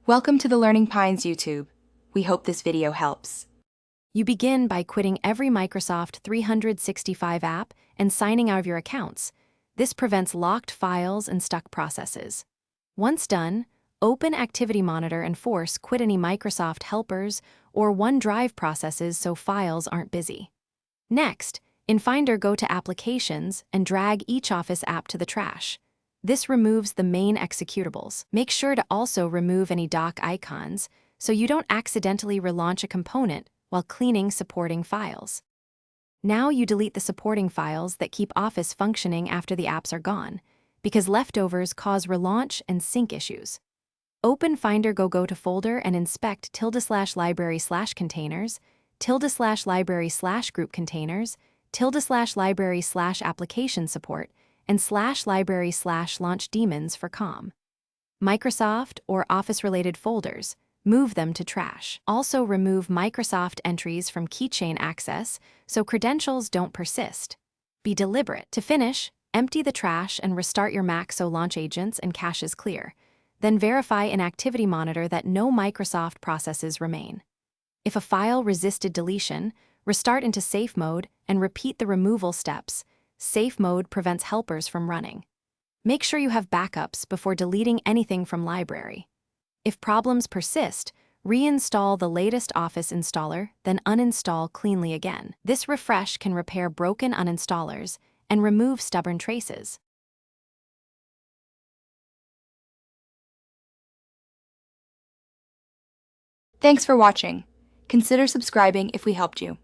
Welcome to the Learning Pines YouTube. We hope this video helps. You begin by quitting every Microsoft 365 app and signing out of your accounts. This prevents locked files and stuck processes. Once done, open Activity Monitor and force quit any Microsoft helpers or OneDrive processes so files aren't busy. Next, in Finder, go to Applications and drag each Office app to the trash. This removes the main executables. Make sure to also remove any dock icons so you don't accidentally relaunch a component while cleaning supporting files. Now you delete the supporting files that keep Office functioning after the apps are gone, because leftovers cause relaunch and sync issues. Open Finder, go to Folder and inspect /library/containers, /library/group containers, /library/application support, and /library/launch daemons for COM. Microsoft or Office-related folders, move them to trash. Also remove Microsoft entries from keychain access so credentials don't persist. Be deliberate. To finish, empty the trash and restart your Mac so launch agents and cache is clear. Then verify in Activity Monitor that no Microsoft processes remain. If a file resisted deletion, restart into safe mode and repeat the removal steps. Safe mode prevents helpers from running. Make sure you have backups before deleting anything from library. If problems persist, reinstall the latest Office installer, then uninstall cleanly again. This refresh can repair broken uninstallers and remove stubborn traces. Thanks for watching. Consider subscribing if we helped you.